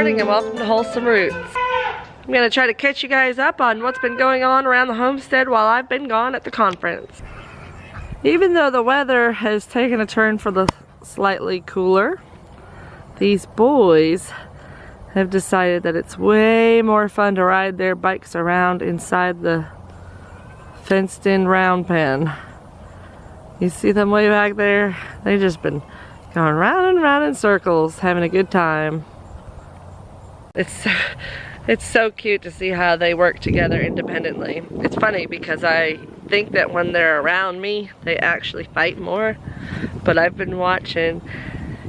morning and welcome to Wholesome Roots. I'm going to try to catch you guys up on what's been going on around the homestead while I've been gone at the conference. Even though the weather has taken a turn for the slightly cooler, these boys have decided that it's way more fun to ride their bikes around inside the fenced-in round pen. You see them way back there? They've just been going round and round in circles, having a good time. It's so cute to see how they work together independently. It's funny because I think that when they're around me, they actually fight more. But I've been watching,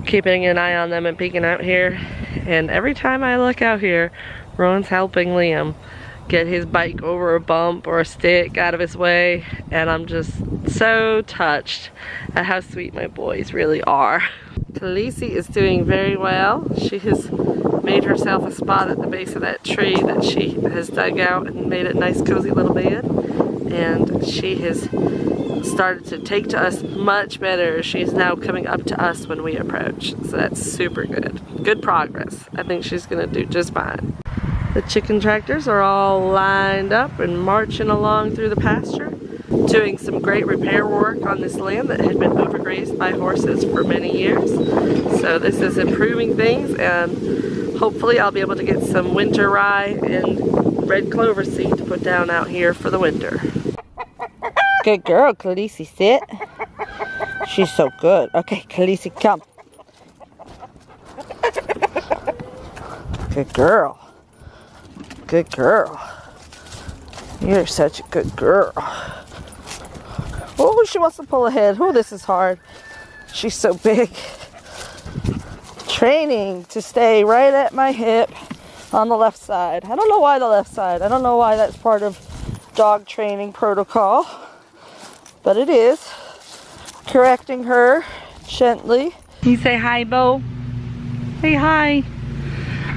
keeping an eye on them and peeking out here. And every time I look out here, Rowan's helping Liam get his bike over a bump or a stick out of his way. And I'm just so touched at how sweet my boys really are. Khaleesi is doing very well. She has made herself a spot at the base of that tree that she has dug out and made a nice cozy little bed. And she has started to take to us much better. She's now coming up to us when we approach. So that's super good. Good progress. I think she's gonna do just fine. The chicken tractors are all lined up and marching along through the pasture, doing some great repair work on this land that had been overgrazed by horses for many years. So this is improving things, and hopefully I'll be able to get some winter rye and red clover seed to put down out here for the winter. Good girl, Khaleesi, sit. She's so good. Okay, Khaleesi, come. Good girl. Good girl. You're such a good girl. Oh, she wants to pull ahead. Oh, this is hard. She's so big. Training to stay right at my hip on the left side. I don't know why the left side. I don't know why that's part of dog training protocol, but it is. Correcting her gently. Can you say hi, Bo? Say hi.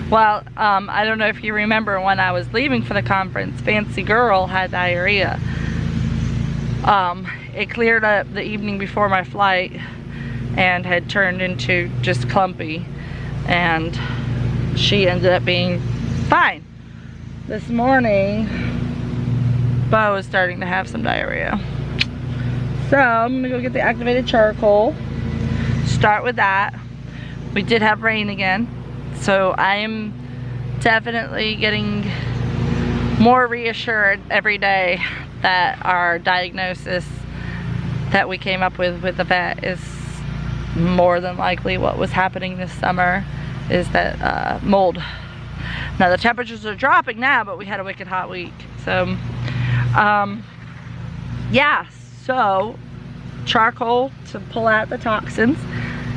Well, I don't know if you remember when I was leaving for the conference, Fancy Girl had diarrhea. It cleared up the evening before my flight and had turned into just clumpy, and she ended up being fine. This morning, Bo is starting to have some diarrhea. So I'm gonna go get the activated charcoal, start with that. We did have rain again, so I am definitely getting more reassured every day that our diagnosis that we came up with the vet is more than likely what was happening this summer, is that mold. Now the temperatures are dropping now, but we had a wicked hot week. So yeah, so charcoal to pull out the toxins,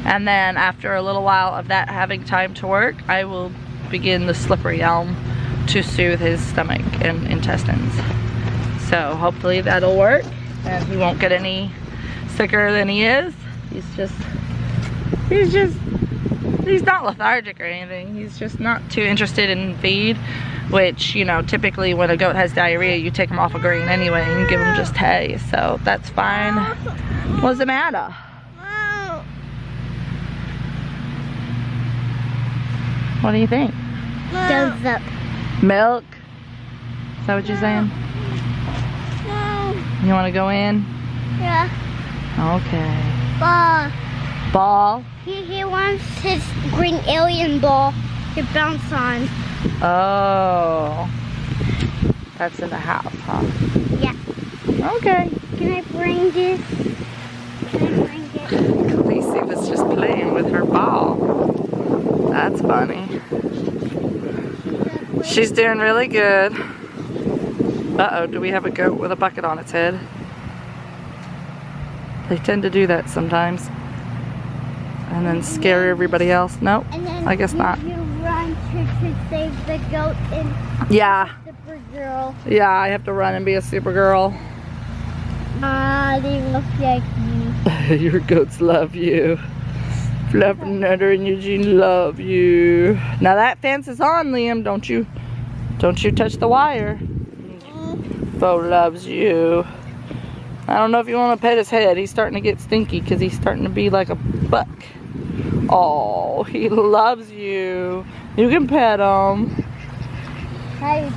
and then after a little while of that having time to work, I will begin the slippery elm to soothe his stomach and intestines. So hopefully that'll work and he won't get any sicker than he is. He's not lethargic or anything. He's just not too interested in feed, which, you know, typically when a goat has diarrhea, you take him off a grain anyway and give him just hay. So that's fine. What's the matter? What do you think? Milk. Milk? Is that what you're saying? No. You want to go in? Yeah. Okay. Ball. Ball? He wants his green alien ball to bounce on. Oh. That's in the house, huh? Yeah. Okay. Can I bring this? Can I bring it? Khaleesi was just playing with her ball. That's funny. She's doing really good. Uh-oh, do we have a goat with a bucket on its head? They tend to do that sometimes. And then scare everybody else. Nope, I guess not. You run to save the goat and yeah. Supergirl. Yeah, I have to run and be a Supergirl. They look like me. Your goats love you. Fluff and Nutter and Eugene love you. Now that fence is on, Liam. Don't you touch the wire. Bo loves you. I don't know if you want to pet his head. He's starting to get stinky because he's starting to be like a buck. Oh, he loves you. You can pet them. Hey.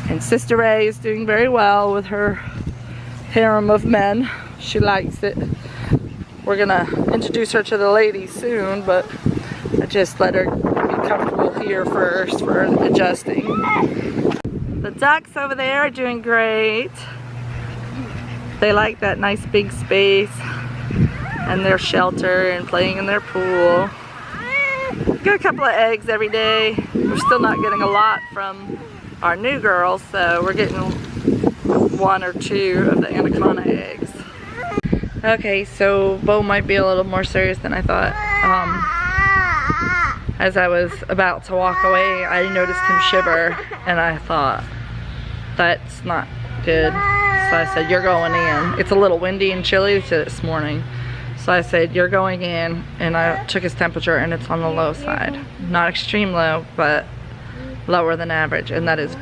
And Sister Ray is doing very well with her harem of men. She likes it. We're gonna introduce her to the ladies soon, but I just let her be comfortable here first for adjusting. The ducks over there are doing great. They like that nice big space and their shelter and playing in their pool. Get a couple of eggs every day. We're still not getting a lot from our new girls, so we're getting 1 or 2 of the anaconda eggs. Okay, so Bo might be a little more serious than I thought. As I was about to walk away, I noticed him shiver, and I thought, that's not good. So I said, you're going in. It's a little windy and chilly this morning. So I said, you're going in, and I took his temperature, and it's on the low side. Not extreme low, but lower than average, and that is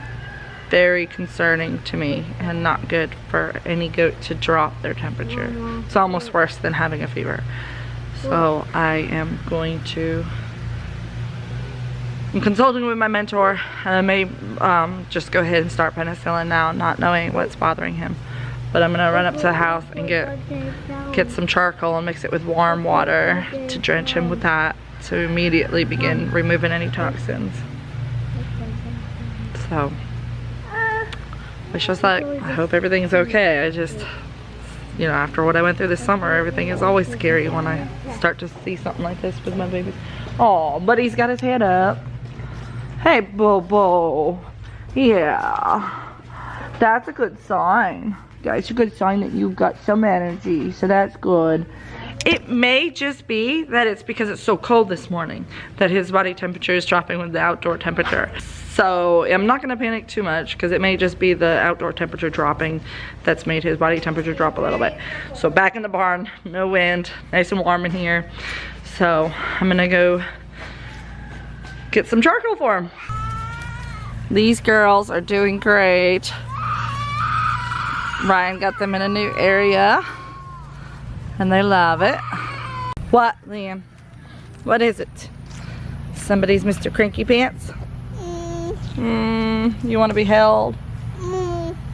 very concerning to me and not good for any goat to drop their temperature. It's almost worse than having a fever. So I am going to, I'm consulting with my mentor, and I may just go ahead and start penicillin now, not knowing what's bothering him. But I'm gonna run up to the house and get some charcoal and mix it with warm water to drench him with that, to immediately begin removing any toxins. So wish us luck. I hope everything's okay. I just, you know, after what I went through this summer, everything is always scary when I start to see something like this with my babies. Oh, but he's got his head up. Hey, Bobo. Yeah, that's a good sign. That's a good sign that you've got some energy, so that's good. It may just be that it's because it's so cold this morning that his body temperature is dropping with the outdoor temperature. So I'm not gonna panic too much, because it may just be the outdoor temperature dropping that's made his body temperature drop a little bit. So back in the barn, no wind, nice and warm in here. So I'm gonna go get some charcoal for him. These girls are doing great. Ryan got them in a new area and they love it. What, Liam? What is it? Somebody's Mr. Cranky Pants? You want to be held?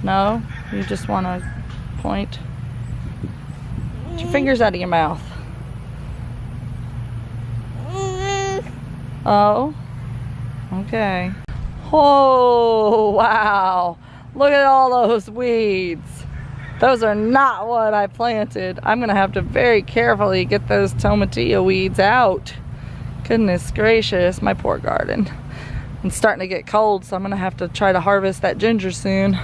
No? You just want to point? Get your fingers out of your mouth. Oh? Okay. Oh, wow. Look at all those weeds. Those are not what I planted. I'm gonna have to very carefully get those tomatillo weeds out. Goodness gracious, my poor garden. It's starting to get cold, so I'm gonna have to try to harvest that ginger soon.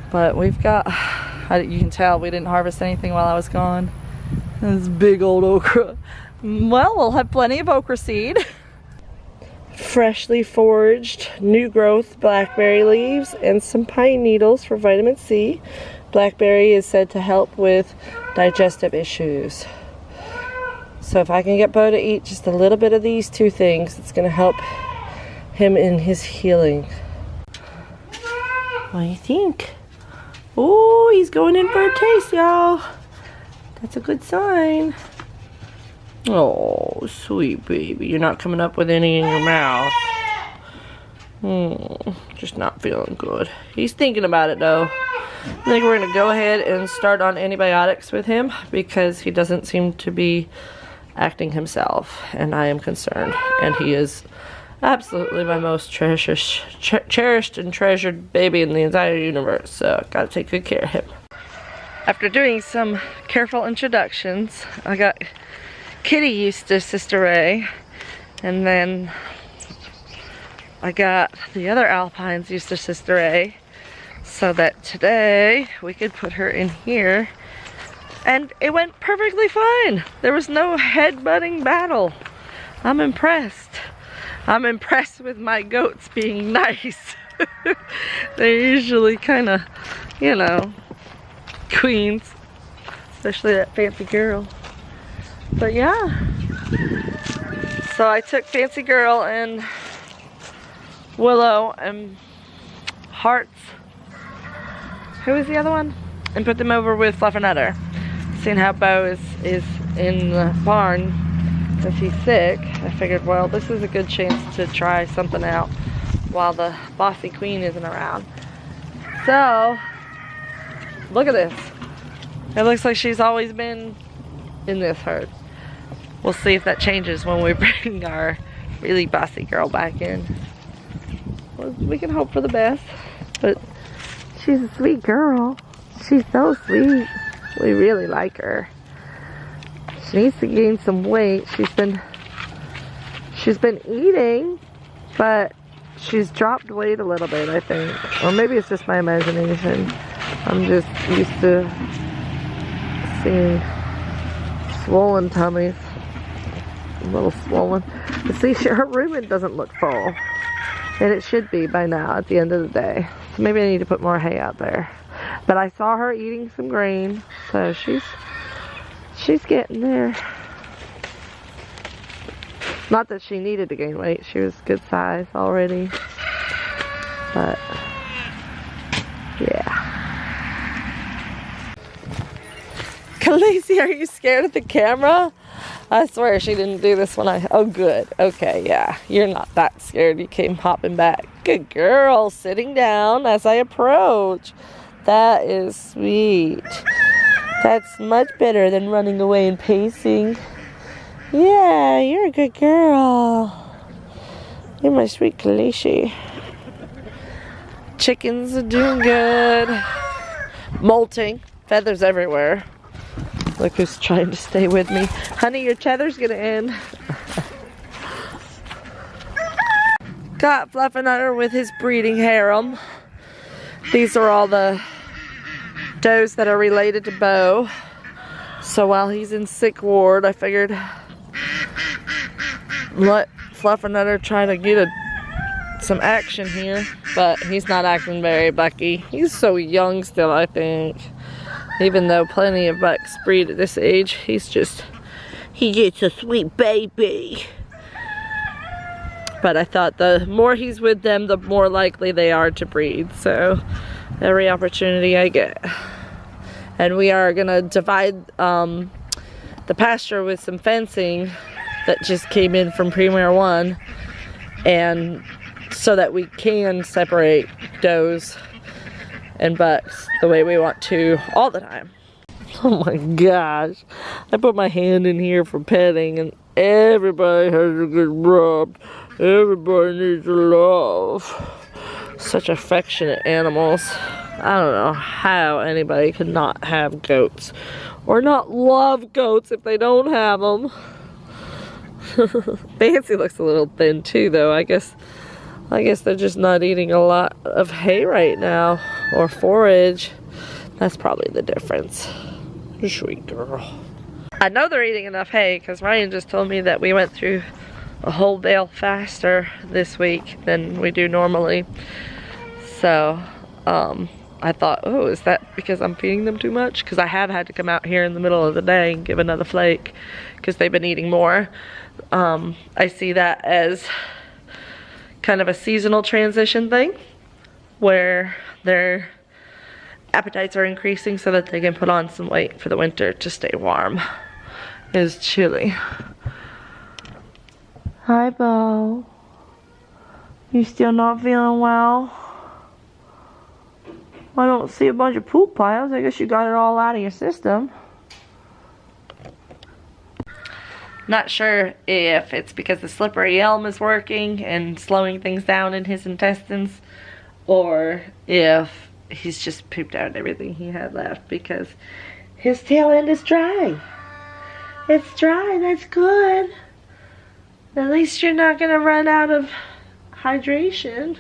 But we've got, you can tell we didn't harvest anything while I was gone. This big old okra. Well, we'll have plenty of okra seed. Freshly foraged new growth blackberry leaves and some pine needles for vitamin C. Blackberry is said to help with digestive issues. So if I can get Bo to eat just a little bit of these 2 things, it's going to help him in his healing. What do you think? Oh, he's going in for a taste, y'all. That's a good sign. Oh, sweet baby. You're not coming up with any in your mouth. Just not feeling good. He's thinking about it though. I think we're going to go ahead and start on antibiotics with him because he doesn't seem to be acting himself, and I am concerned. And he is absolutely my most cherished and treasured baby in the entire universe, so gotta take good care of him. After doing some careful introductions, I got Kitty used to Sister Ray, and then I got the other Alpines used to Sister Ray, so that today we could put her in here, and it went perfectly fine. There was no head-butting battle. I'm impressed. I'm impressed with my goats being nice. They're usually kind of, you know, queens, especially that fancy girl. But yeah, so I took Fancy Girl and Willow and Hearts, who was the other one? And put them over with Fluff and Udder. Seeing how Bo is in the barn since he's sick, I figured, well, this is a good chance to try something out while the bossy queen isn't around. So, look at this. It looks like she's always been in this herd. We'll see if that changes when we bring our really bossy girl back in. Well, we can hope for the best, but she's a sweet girl. She's so sweet. We really like her. She needs to gain some weight. She's been eating, but she's dropped weight a little bit, I think. Or maybe it's just my imagination. I'm just used to seeing swollen tummies. A little swollen. But see, her rumen doesn't look full. And it should be by now at the end of the day. So maybe I need to put more hay out there. But I saw her eating some grain, so she's getting there. Not that she needed to gain weight. She was good size already. But yeah. Khaleesi, are you scared of the camera? I swear she didn't do this when oh good. Okay, yeah. You're not that scared. You came hopping back. Good girl. Sitting down as I approach. That is sweet. That's much better than running away and pacing. Yeah, you're a good girl. You're my sweet Khaleesi. Chickens are doing good. Molting. Feathers everywhere. Look who's trying to stay with me. Honey, your tether's gonna end. Got Fluffernutter with his breeding harem. These are all the does that are related to Bo. So while he's in sick ward, I figured let Fluffernutter try to get some action here. But he's not acting very bucky. He's so young still, I think. Even though plenty of bucks breed at this age, he gets a sweet baby. But I thought the more he's with them, the more likely they are to breed. So every opportunity I get. And we are gonna divide the pasture with some fencing that just came in from Premier 1, and so that we can separate does and bucks the way we want to all the time. Oh my gosh. I put my hand in here for petting and everybody has to get rubbed. Everybody needs love. Such affectionate animals. I don't know how anybody could not have goats. Or not love goats if they don't have them. Fancy looks a little thin too though. I guess they're just not eating a lot of hay right now, or forage. That's probably the difference. Sweet girl. I know they're eating enough hay because Ryan just told me that we went through a whole bale faster this week than we do normally. So, I thought, oh, is that because I'm feeding them too much? Because I have had to come out here in the middle of the day and give another flake because they've been eating more. I see that as kind of a seasonal transition thing where their appetites are increasing so that they can put on some weight for the winter to stay warm. It's chilly. Hi, Bo. You still not feeling well? I don't see a bunch of poop piles. I guess you got it all out of your system. Not sure if it's because the slippery elm is working and slowing things down in his intestines, or if he's just pooped out everything he had left, because his tail end is dry. It's dry, that's good. At least you're not gonna run out of hydration.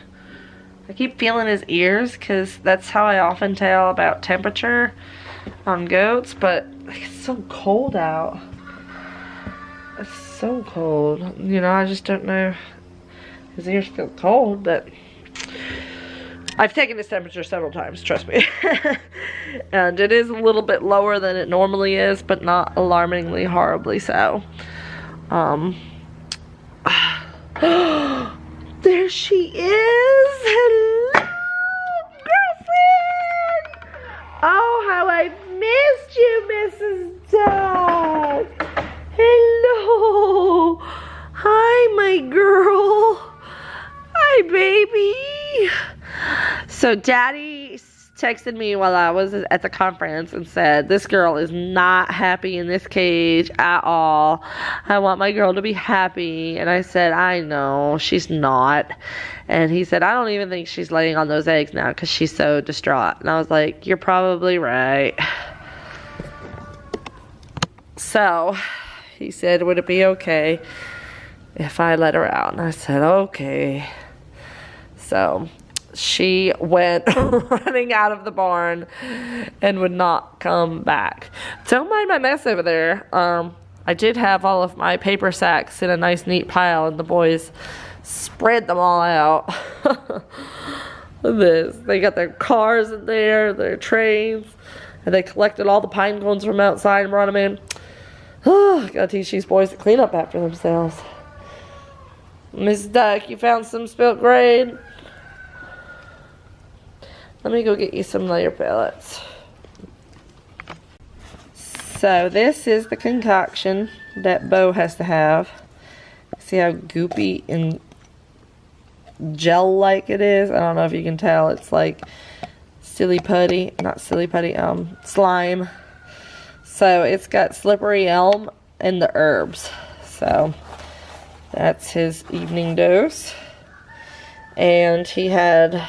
I keep feeling his ears because that's how I often tell about temperature on goats, but it's so cold out. It's so cold. You know, I just don't know. His ears feel cold, but I've taken his temperature several times, trust me. And it is a little bit lower than it normally is, but not alarmingly horribly so. There she is! Hello, girlfriend! Oh, how I've missed you, Mrs. Dog! Hello! Oh, hi, my girl. Hi, baby. So Daddy texted me while I was at the conference and said, this girl is not happy in this cage at all. I want my girl to be happy. And I said, I know, she's not. And he said, I don't even think she's laying on those eggs now because she's so distraught. And I was like, you're probably right. So he said, would it be okay if I let her out? And I said, okay. So she went running out of the barn and would not come back. Don't mind my mess over there. I did have all of my paper sacks in a nice neat pile and the boys spread them all out. Look at this. They got their cars in there, their trains, and they collected all the pine cones from outside and brought them in. Gotta teach these boys to clean up after themselves. Miss Duck, you found some spilt grain? Let me go get you some layer pellets. So this is the concoction that Bo has to have. See how goopy and gel-like it is? I don't know if you can tell. It's like silly putty, not silly putty, slime. So it's got slippery elm and the herbs. So that's his evening dose. And he had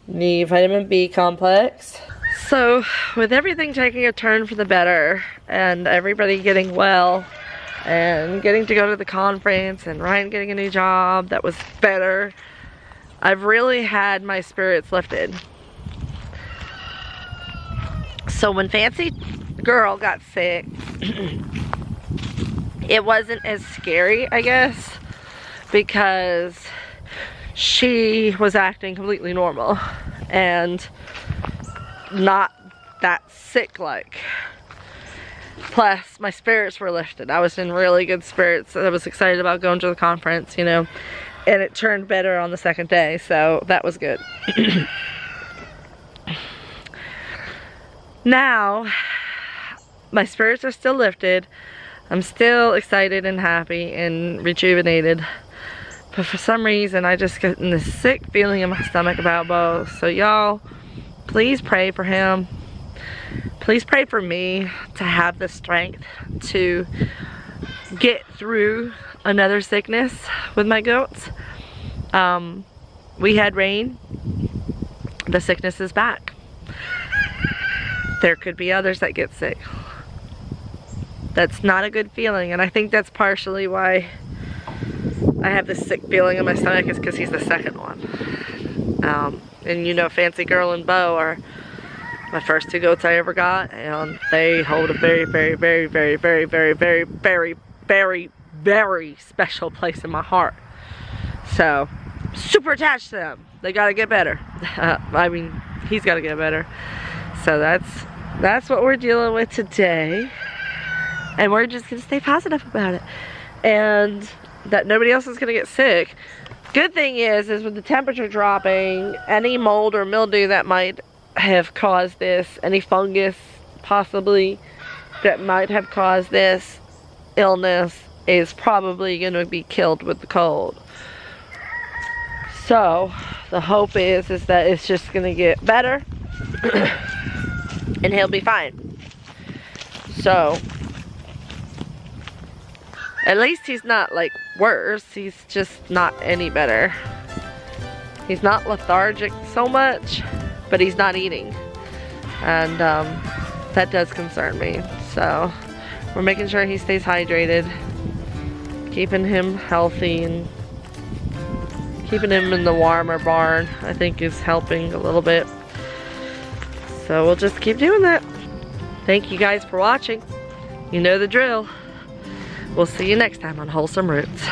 the vitamin B complex. So with everything taking a turn for the better and everybody getting well and getting to go to the conference and Ryan getting a new job that was better, I've really had my spirits lifted. So when Fancy Girl got sick, it wasn't as scary, I guess, because she was acting completely normal and not that sick-like. Plus, my spirits were lifted. I was in really good spirits. I was excited about going to the conference, you know, and it turned better on the second day, so that was good. Now, my spirits are still lifted. I'm still excited and happy and rejuvenated. But for some reason, I just get this sick feeling in my stomach about Bo. So y'all, please pray for him. Please pray for me to have the strength to get through another sickness with my goats. We had rain. The sickness is back. There could be others that get sick. That's not a good feeling, and I think that's partially why I have this sick feeling in my stomach, is because he's the second one. And you know, Fancy Girl and Bo are my first two goats I ever got, and they hold a very, very, very, very, very, very, very, very, very, very special place in my heart. So, super attached to them. They gotta get better. I mean, he's gotta get better. So that's what we're dealing with today. And we're just gonna stay positive about it. And that nobody else is gonna get sick. Good thing is with the temperature dropping, any mold or mildew that might have caused this, any fungus possibly that might have caused this illness, is probably gonna be killed with the cold. So the hope is that it's just gonna get better and he'll be fine. So at least he's not like worse, he's just not any better. He's not lethargic so much, but he's not eating. And that does concern me. So we're making sure he stays hydrated, keeping him healthy, and keeping him in the warmer barn, I think, is helping a little bit. So we'll just keep doing that. Thank you guys for watching. You know the drill. We'll see you next time on Wholesome Roots.